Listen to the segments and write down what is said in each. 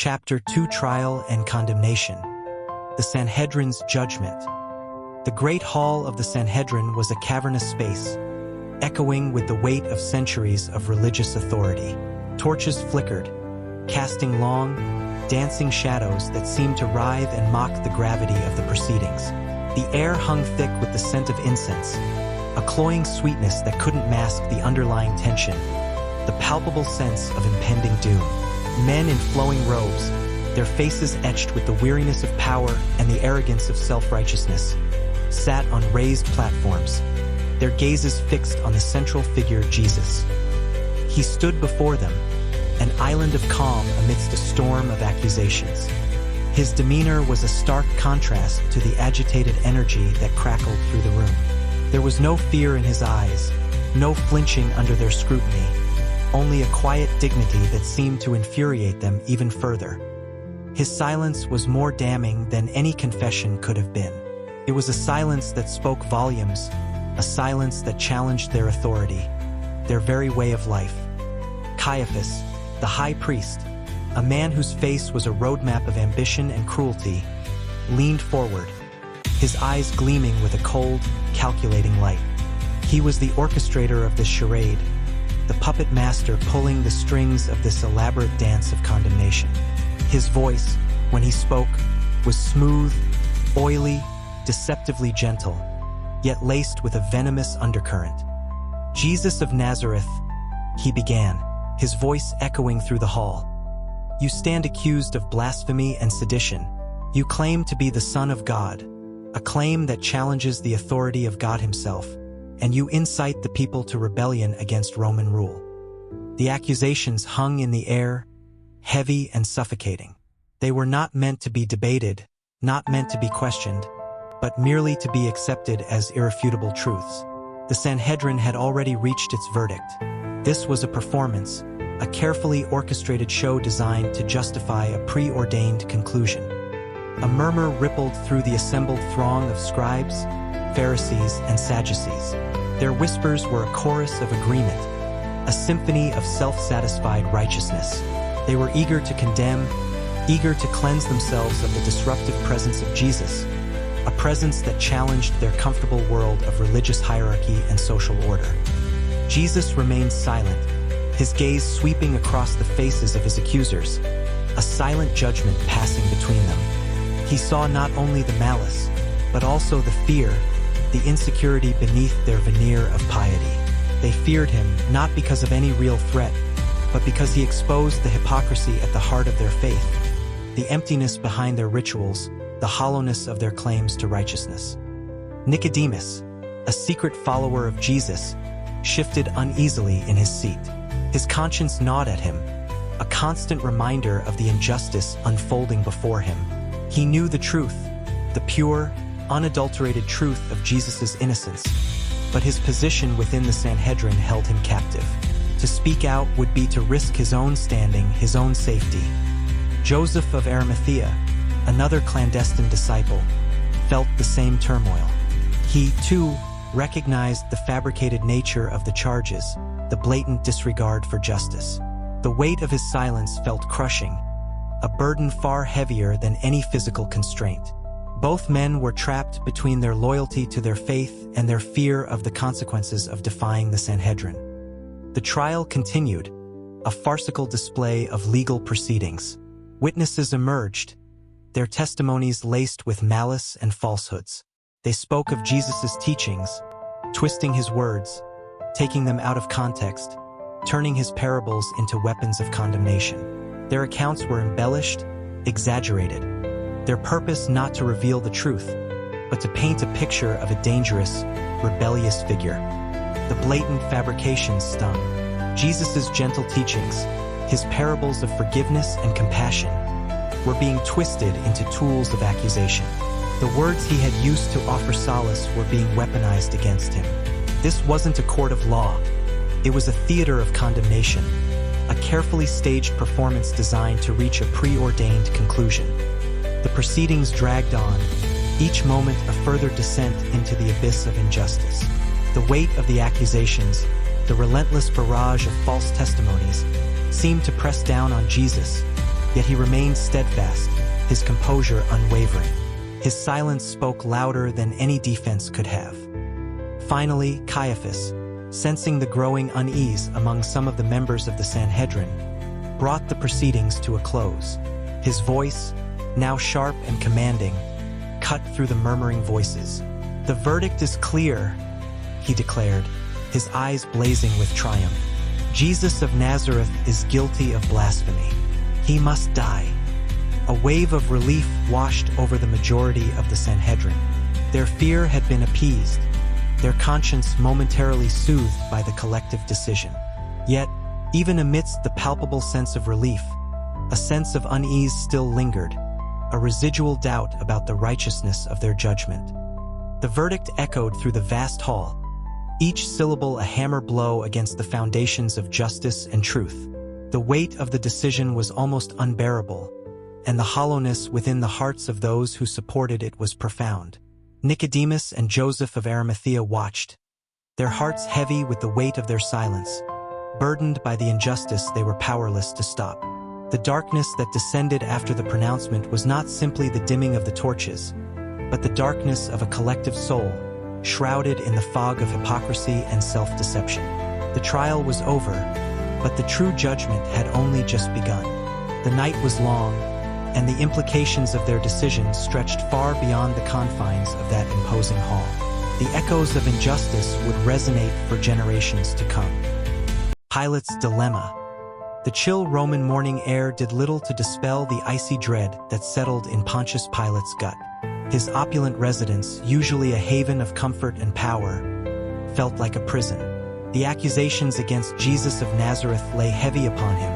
Chapter 2: Trial and Condemnation. The Sanhedrin's Judgment. The great hall of the Sanhedrin was a cavernous space, echoing with the weight of centuries of religious authority. Torches flickered, casting long, dancing shadows that seemed to writhe and mock the gravity of the proceedings. The air hung thick with the scent of incense, a cloying sweetness that couldn't mask the underlying tension, the palpable sense of impending doom. Men in flowing robes, their faces etched with the weariness of power and the arrogance of self-righteousness, sat on raised platforms, their gazes fixed on the central figure, Jesus. He stood before them, an island of calm amidst a storm of accusations. His demeanor was a stark contrast to the agitated energy that crackled through the room. There was no fear in his eyes, no flinching under their scrutiny, only a quiet dignity that seemed to infuriate them even further. His silence was more damning than any confession could have been. It was a silence that spoke volumes, a silence that challenged their authority, their very way of life. Caiaphas, the high priest, a man whose face was a roadmap of ambition and cruelty, leaned forward, his eyes gleaming with a cold, calculating light. He was the orchestrator of this charade, the puppet master pulling the strings of this elaborate dance of condemnation. His voice, when he spoke, was smooth, oily, deceptively gentle, yet laced with a venomous undercurrent. "Jesus of Nazareth," he began, his voice echoing through the hall. "You stand accused of blasphemy and sedition. You claim to be the Son of God, a claim that challenges the authority of God himself, and you incite the people to rebellion against Roman rule." The accusations hung in the air, heavy and suffocating. They were not meant to be debated, not meant to be questioned, but merely to be accepted as irrefutable truths. The Sanhedrin had already reached its verdict. This was a performance, a carefully orchestrated show designed to justify a preordained conclusion. A murmur rippled through the assembled throng of scribes, Pharisees, and Sadducees. Their whispers were a chorus of agreement, a symphony of self-satisfied righteousness. They were eager to condemn, eager to cleanse themselves of the disruptive presence of Jesus, a presence that challenged their comfortable world of religious hierarchy and social order. Jesus remained silent, his gaze sweeping across the faces of his accusers, a silent judgment passing between them. He saw not only the malice, but also the fear, the insecurity beneath their veneer of piety. They feared him not because of any real threat, but because he exposed the hypocrisy at the heart of their faith, the emptiness behind their rituals, the hollowness of their claims to righteousness. Nicodemus, a secret follower of Jesus, shifted uneasily in his seat. His conscience gnawed at him, a constant reminder of the injustice unfolding before him. He knew the truth, the pure, unadulterated truth of Jesus' innocence, but his position within the Sanhedrin held him captive. To speak out would be to risk his own standing, his own safety. Joseph of Arimathea, another clandestine disciple, felt the same turmoil. He, too, recognized the fabricated nature of the charges, the blatant disregard for justice. The weight of his silence felt crushing, a burden far heavier than any physical constraint. Both men were trapped between their loyalty to their faith and their fear of the consequences of defying the Sanhedrin. The trial continued, a farcical display of legal proceedings. Witnesses emerged, their testimonies laced with malice and falsehoods. They spoke of Jesus' teachings, twisting his words, taking them out of context, turning his parables into weapons of condemnation. Their accounts were embellished, exaggerated, their purpose not to reveal the truth, but to paint a picture of a dangerous, rebellious figure. The blatant fabrications stung. Jesus' gentle teachings, his parables of forgiveness and compassion, were being twisted into tools of accusation. The words he had used to offer solace were being weaponized against him. This wasn't a court of law. It was a theater of condemnation, a carefully staged performance designed to reach a preordained conclusion. The proceedings dragged on, each moment a further descent into the abyss of injustice. The weight of the accusations, the relentless barrage of false testimonies, seemed to press down on Jesus, Yet he remained steadfast, his composure unwavering. His silence spoke louder than any defense could have. Finally, Caiaphas, sensing the growing unease among some of the members of the Sanhedrin, brought the proceedings to a close. His voice, now sharp and commanding, cut through the murmuring voices. "The verdict is clear," he declared, his eyes blazing with triumph. "Jesus of Nazareth is guilty of blasphemy. He must die." A wave of relief washed over the majority of the Sanhedrin. Their fear had been appeased, their conscience momentarily soothed by the collective decision. Yet, even amidst the palpable sense of relief, a sense of unease still lingered, a residual doubt about the righteousness of their judgment. The verdict echoed through the vast hall, each syllable a hammer blow against the foundations of justice and truth. The weight of the decision was almost unbearable, and the hollowness within the hearts of those who supported it was profound. Nicodemus and Joseph of Arimathea watched, their hearts heavy with the weight of their silence, burdened by the injustice they were powerless to stop. The darkness that descended after the pronouncement was not simply the dimming of the torches, but the darkness of a collective soul, shrouded in the fog of hypocrisy and self-deception. The trial was over, but the true judgment had only just begun. The night was long, and the implications of their decision stretched far beyond the confines of that imposing hall. The echoes of injustice would resonate for generations to come. Pilate's dilemma. The chill Roman morning air did little to dispel the icy dread that settled in Pontius Pilate's gut. His opulent residence, usually a haven of comfort and power, felt like a prison. The accusations against Jesus of Nazareth lay heavy upon him,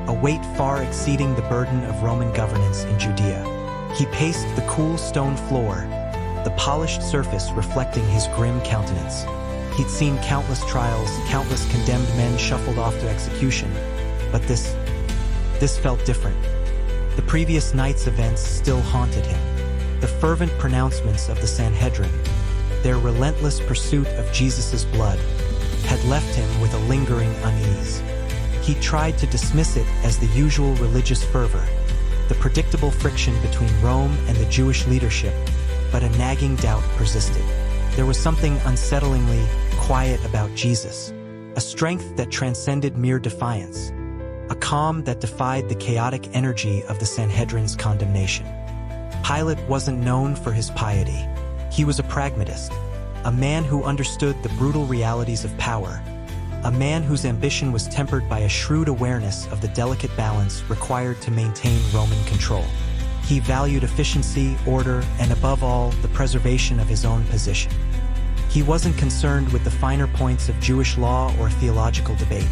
a weight far exceeding the burden of Roman governance in Judea. He paced the cool stone floor, the polished surface reflecting his grim countenance. He'd seen countless trials, countless condemned men shuffled off to execution, but this felt different. The previous night's events still haunted him. The fervent pronouncements of the Sanhedrin, their relentless pursuit of Jesus' blood, had left him with a lingering unease. He tried to dismiss it as the usual religious fervor, the predictable friction between Rome and the Jewish leadership, but a nagging doubt persisted. There was something unsettlingly quiet about Jesus, a strength that transcended mere defiance, a calm that defied the chaotic energy of the Sanhedrin's condemnation. Pilate wasn't known for his piety. He was a pragmatist, a man who understood the brutal realities of power, a man whose ambition was tempered by a shrewd awareness of the delicate balance required to maintain Roman control. He valued efficiency, order, and above all, the preservation of his own position. He wasn't concerned with the finer points of Jewish law or theological debate.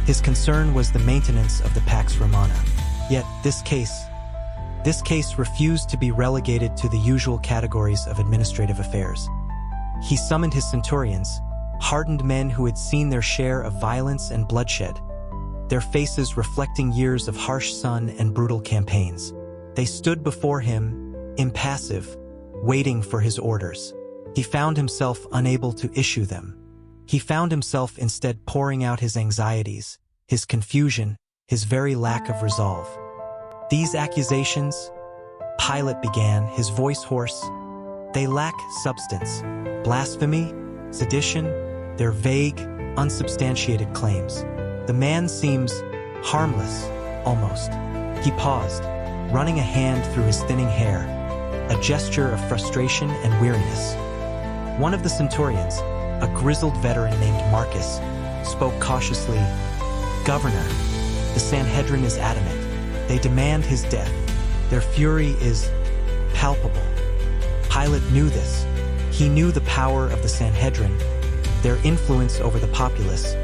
His concern was the maintenance of the Pax Romana. Yet this case refused to be relegated to the usual categories of administrative affairs. He summoned his centurions, hardened men who had seen their share of violence and bloodshed, their faces reflecting years of harsh sun and brutal campaigns. They stood before him, impassive, waiting for his orders. He found himself unable to issue them. He found himself instead pouring out his anxieties, his confusion, his very lack of resolve. "These accusations," Pilate began, his voice hoarse, "they lack substance. Blasphemy, sedition, they're vague, unsubstantiated claims. The man seems harmless, almost." He paused, running a hand through his thinning hair, a gesture of frustration and weariness. One of the centurions, a grizzled veteran named Marcus, spoke cautiously, "Governor, the Sanhedrin is adamant. They demand his death. Their fury is palpable." Pilate knew this. He knew the power of the Sanhedrin, their influence over the populace,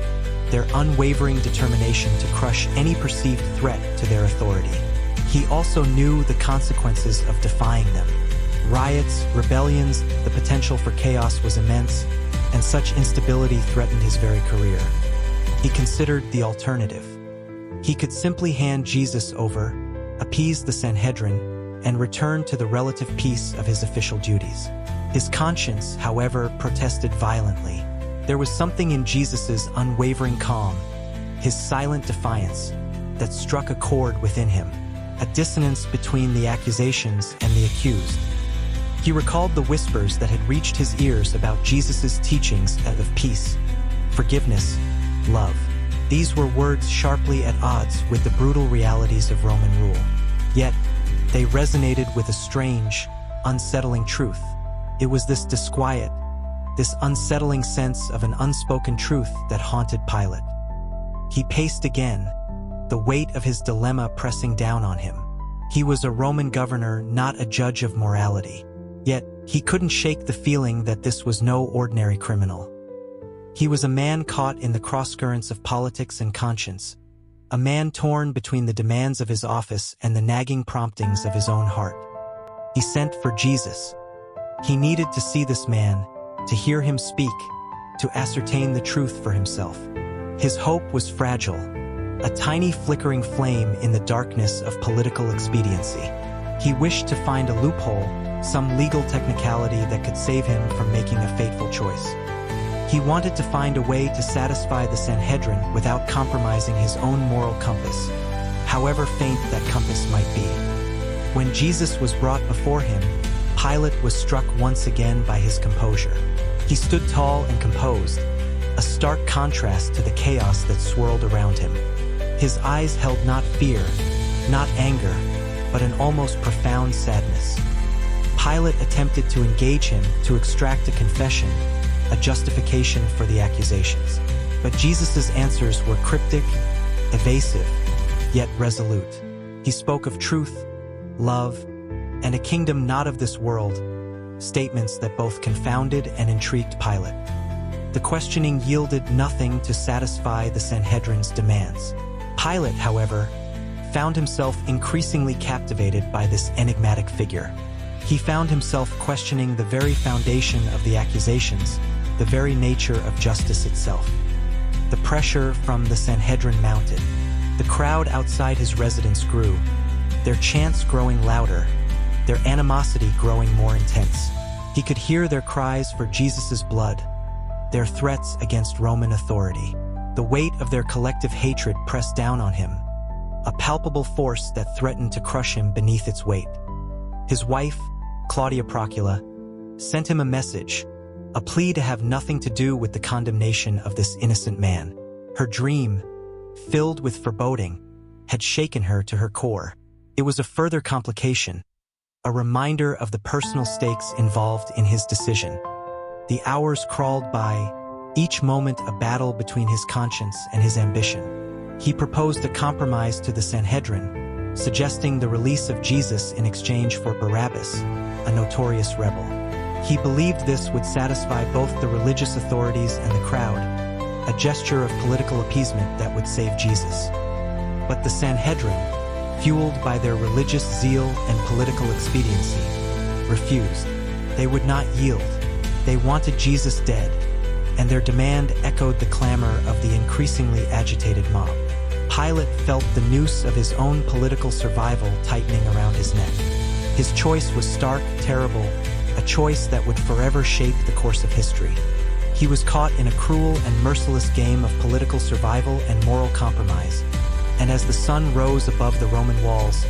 their unwavering determination to crush any perceived threat to their authority. He also knew the consequences of defying them. Riots, rebellions, the potential for chaos was immense, and such instability threatened his very career. He considered the alternative. He could simply hand Jesus over, appease the Sanhedrin, and return to the relative peace of his official duties. His conscience, however, protested violently. There was something in Jesus's unwavering calm, his silent defiance, that struck a chord within him, a dissonance between the accusations and the accused. He recalled the whispers that had reached his ears about Jesus' teachings of peace, forgiveness, love. These were words sharply at odds with the brutal realities of Roman rule. Yet, they resonated with a strange, unsettling truth. It was this disquiet, this unsettling sense of an unspoken truth that haunted Pilate. He paced again, the weight of his dilemma pressing down on him. He was a Roman governor, not a judge of morality. Yet, he couldn't shake the feeling that this was no ordinary criminal. He was a man caught in the crosscurrents of politics and conscience, a man torn between the demands of his office and the nagging promptings of his own heart. He sent for Jesus. He needed to see this man, to hear him speak, to ascertain the truth for himself. His hope was fragile, a tiny flickering flame in the darkness of political expediency. He wished to find a loophole, some legal technicality that could save him from making a fateful choice. He wanted to find a way to satisfy the Sanhedrin without compromising his own moral compass, however faint that compass might be. When Jesus was brought before him, Pilate was struck once again by his composure. He stood tall and composed, a stark contrast to the chaos that swirled around him. His eyes held not fear, not anger, but an almost profound sadness. Pilate attempted to engage him, to extract a confession, a justification for the accusations. But Jesus' answers were cryptic, evasive, yet resolute. He spoke of truth, love, and a kingdom not of this world, statements that both confounded and intrigued Pilate. The questioning yielded nothing to satisfy the Sanhedrin's demands. Pilate, however, found himself increasingly captivated by this enigmatic figure. He found himself questioning the very foundation of the accusations, the very nature of justice itself. The pressure from the Sanhedrin mounted. The crowd outside his residence grew, their chants growing louder, their animosity growing more intense. He could hear their cries for Jesus' blood, their threats against Roman authority. The weight of their collective hatred pressed down on him, a palpable force that threatened to crush him beneath its weight. His wife, Claudia Procula, sent him a message, a plea to have nothing to do with the condemnation of this innocent man. Her dream, filled with foreboding, had shaken her to her core. It was a further complication, a reminder of the personal stakes involved in his decision. The hours crawled by, each moment a battle between his conscience and his ambition. He proposed a compromise to the Sanhedrin, suggesting the release of Jesus in exchange for Barabbas, a notorious rebel. He believed this would satisfy both the religious authorities and the crowd, a gesture of political appeasement that would save Jesus. But the Sanhedrin, fueled by their religious zeal and political expediency, refused. They would not yield. They wanted Jesus dead, and their demand echoed the clamor of the increasingly agitated mob. Pilate felt the noose of his own political survival tightening around his neck. His choice was stark, terrible, a choice that would forever shape the course of history. He was caught in a cruel and merciless game of political survival and moral compromise, and as the sun rose above the Roman walls,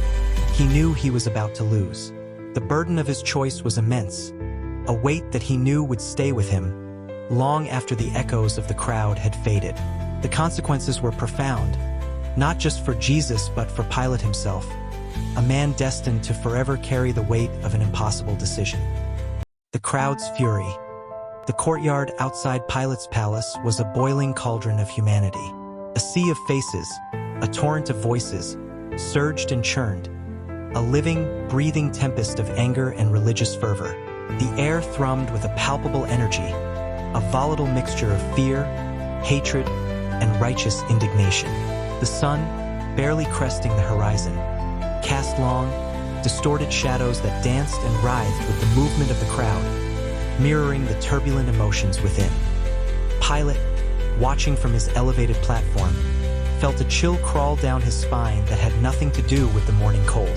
he knew he was about to lose. The burden of his choice was immense, a weight that he knew would stay with him long after the echoes of the crowd had faded. The consequences were profound, not just for Jesus but for Pilate himself, a man destined to forever carry the weight of an impossible decision. The crowd's fury. The courtyard outside Pilate's palace was a boiling cauldron of humanity. A sea of faces, a torrent of voices, surged and churned, a living, breathing tempest of anger and religious fervor. The air thrummed with a palpable energy, a volatile mixture of fear, hatred, and righteous indignation. The sun, barely cresting the horizon, cast long, distorted shadows that danced and writhed with the movement of the crowd, mirroring the turbulent emotions within. Pilate, watching from his elevated platform, felt a chill crawl down his spine that had nothing to do with the morning cold.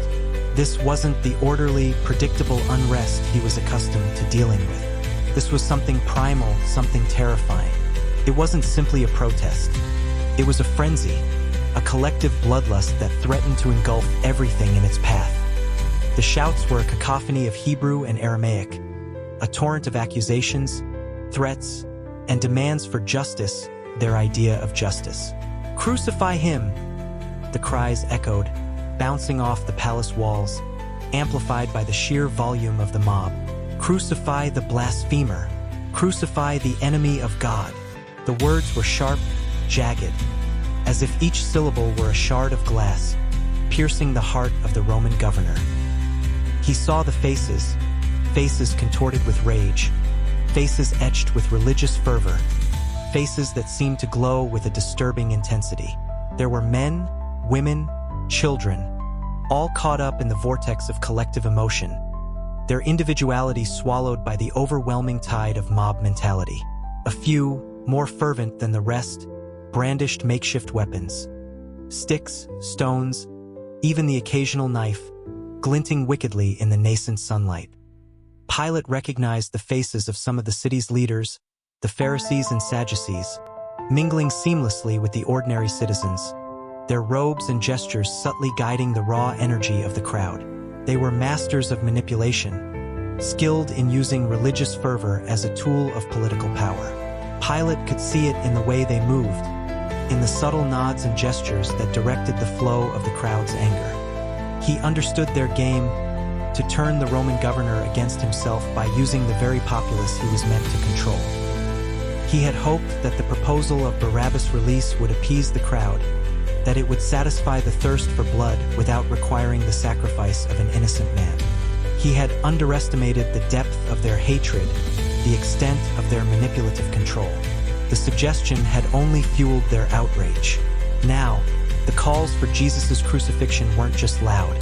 This wasn't the orderly, predictable unrest he was accustomed to dealing with. This was something primal, something terrifying. It wasn't simply a protest. It was a frenzy, a collective bloodlust that threatened to engulf everything in its path. The shouts were a cacophony of Hebrew and Aramaic, a torrent of accusations, threats, and demands for justice, their idea of justice. "Crucify him!" the cries echoed, bouncing off the palace walls, amplified by the sheer volume of the mob. "Crucify the blasphemer! Crucify the enemy of God!" The words were sharp, jagged, as if each syllable were a shard of glass, piercing the heart of the Roman governor. He saw the faces, faces contorted with rage, faces etched with religious fervor, faces that seemed to glow with a disturbing intensity. There were men, women, children, all caught up in the vortex of collective emotion, their individuality swallowed by the overwhelming tide of mob mentality. A few, more fervent than the rest, brandished makeshift weapons. Sticks, stones, even the occasional knife, glinting wickedly in the nascent sunlight. Pilate recognized the faces of some of the city's leaders, the Pharisees and Sadducees, mingling seamlessly with the ordinary citizens, their robes and gestures subtly guiding the raw energy of the crowd. They were masters of manipulation, skilled in using religious fervor as a tool of political power. Pilate could see it in the way they moved, in the subtle nods and gestures that directed the flow of the crowd's anger. He understood their game to turn the Roman governor against himself by using the very populace he was meant to control. He had hoped that the proposal of Barabbas' release would appease the crowd, that it would satisfy the thirst for blood without requiring the sacrifice of an innocent man. He had underestimated the depth of their hatred, the extent of their manipulative control. The suggestion had only fueled their outrage. Now, the calls for Jesus' crucifixion weren't just loud.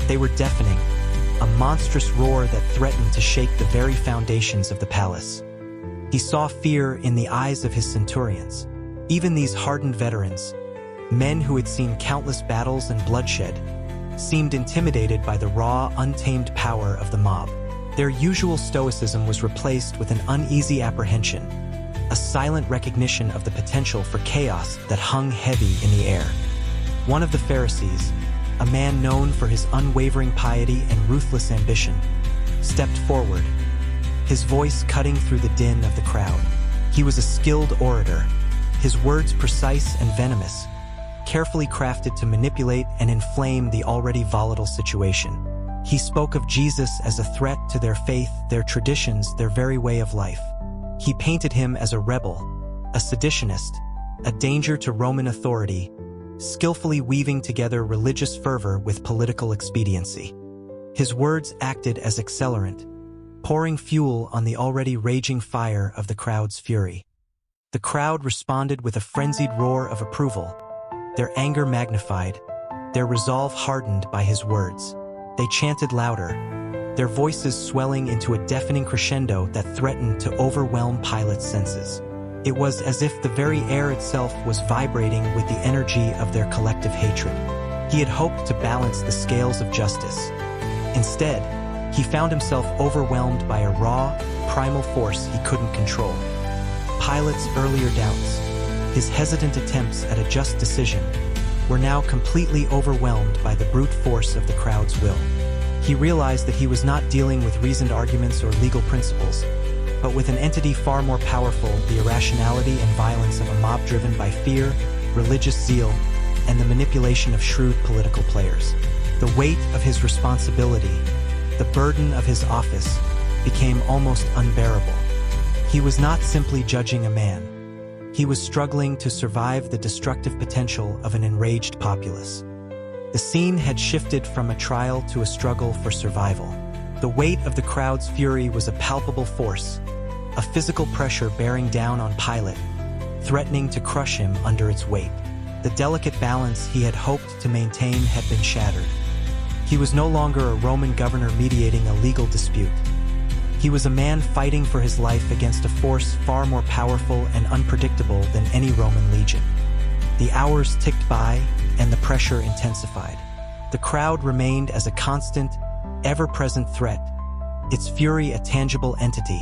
They were deafening, a monstrous roar that threatened to shake the very foundations of the palace. He saw fear in the eyes of his centurions. Even these hardened veterans, men who had seen countless battles and bloodshed, seemed intimidated by the raw, untamed power of the mob. Their usual stoicism was replaced with an uneasy apprehension, a silent recognition of the potential for chaos that hung heavy in the air. One of the Pharisees, a man known for his unwavering piety and ruthless ambition, stepped forward, his voice cutting through the din of the crowd. He was a skilled orator, his words precise and venomous, carefully crafted to manipulate and inflame the already volatile situation. He spoke of Jesus as a threat to their faith, their traditions, their very way of life. He painted him as a rebel, a seditionist, a danger to Roman authority, skillfully weaving together religious fervor with political expediency. His words acted as accelerant, pouring fuel on the already raging fire of the crowd's fury. The crowd responded with a frenzied roar of approval, their anger magnified, their resolve hardened by his words. They chanted louder, their voices swelling into a deafening crescendo that threatened to overwhelm Pilate's senses. It was as if the very air itself was vibrating with the energy of their collective hatred. He had hoped to balance the scales of justice. Instead, he found himself overwhelmed by a raw, primal force he couldn't control. Pilate's earlier doubts, his hesitant attempts at a just decision, were now completely overwhelmed by the brute force of the crowd's will. He realized that he was not dealing with reasoned arguments or legal principles, but with an entity far more powerful, the irrationality and violence of a mob driven by fear, religious zeal, and the manipulation of shrewd political players. The weight of his responsibility, the burden of his office, became almost unbearable. He was not simply judging a man. He was struggling to survive the destructive potential of an enraged populace. The scene had shifted from a trial to a struggle for survival. The weight of the crowd's fury was a palpable force, a physical pressure bearing down on Pilate, threatening to crush him under its weight. The delicate balance he had hoped to maintain had been shattered. He was no longer a Roman governor mediating a legal dispute. He was a man fighting for his life against a force far more powerful and unpredictable than any Roman legion. The hours ticked by, and the pressure intensified. The crowd remained as a constant, ever-present threat, its fury a tangible entity,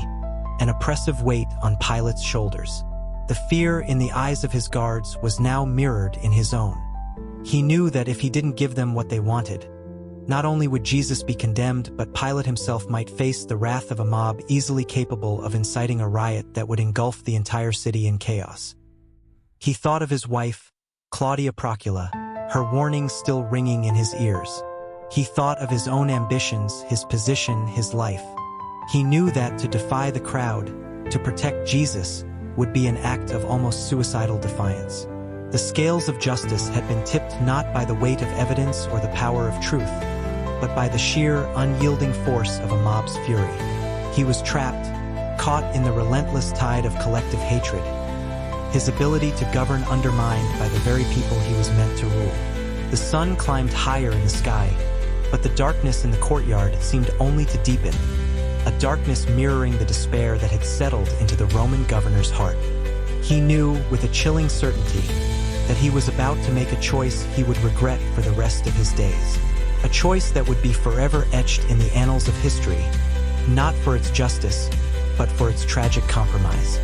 an oppressive weight on Pilate's shoulders. The fear in the eyes of his guards was now mirrored in his own. He knew that if he didn't give them what they wanted, not only would Jesus be condemned, but Pilate himself might face the wrath of a mob easily capable of inciting a riot that would engulf the entire city in chaos. He thought of his wife, Claudia Procula, her warnings still ringing in his ears. He thought of his own ambitions, his position, his life. He knew that to defy the crowd, to protect Jesus, would be an act of almost suicidal defiance. The scales of justice had been tipped not by the weight of evidence or the power of truth, but by the sheer, unyielding force of a mob's fury. He was trapped, caught in the relentless tide of collective hatred, his ability to govern undermined by the very people he was meant to rule. The sun climbed higher in the sky, but the darkness in the courtyard seemed only to deepen, a darkness mirroring the despair that had settled into the Roman governor's heart. He knew, with a chilling certainty, that he was about to make a choice he would regret for the rest of his days. A choice that would be forever etched in the annals of history, not for its justice, but for its tragic compromise.